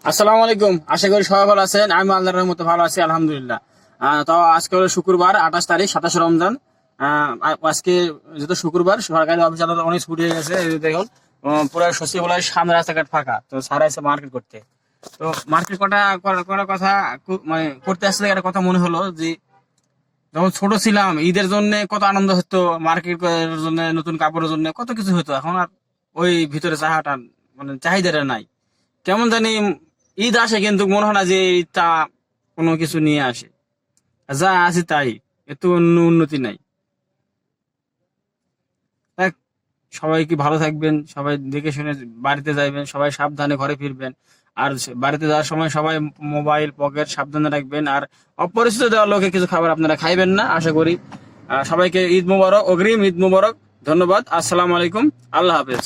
আসসালামু আলাইকুম। আশা করি সবাই ভালো আছেন। আমি আল্লাহর রহমতে ভালো আছি, আলহামদুলিল্লাহ। তো আজকে হলো শুক্রবার, 28 তারিখ, 27 রমজান। আজকে যেহেতু শুক্রবার, সরকারি অফিস আদালত অনেক ছুটি হয়ে গেছে। এই যে দেখুন, পুরো সচিবালয়ের সামনে রাস্তাঘাট ফাঁকা। তো সারা এসে মার্কেট করতে। তো মার্কেট করার কথা মানে করতে আসলে একটা কথা মনে হলো যে যখন ছোট ছিলাম ঈদের জন্য কত আনন্দ হতো, মার্কেট করার জন্য, নতুন কাপড়ের জন্য কত কিছু হতো। এখন আর ওই ভিতরে চাহাটা মানে চাহিদাটা নাই। কেমন জানি ঈদ আসে কিন্তু মনে হয় না যে ঈদটা কোনো কিছু নিয়ে আসে। যা আছে তাই, এত উন্নতি নাই। দেখ, সবাই কি ভালো থাকবেন, সবাই দেখে শুনে বাড়িতে যাইবেন, সবাই সাবধানে ঘরে ফিরবেন। আর বাড়িতে যাওয়ার সময় সবাই মোবাইল পকেট সাবধানে রাখবেন। আর অপরিচিত দেওয়া লোকে কিছু খাবার আপনারা খাইবেন না, আশা করি। সবাইকে ঈদ মোবারক, অগ্রিম ঈদ মোবারক। ধন্যবাদ। আসসালামু আলাইকুম। আল্লাহ হাফেজ।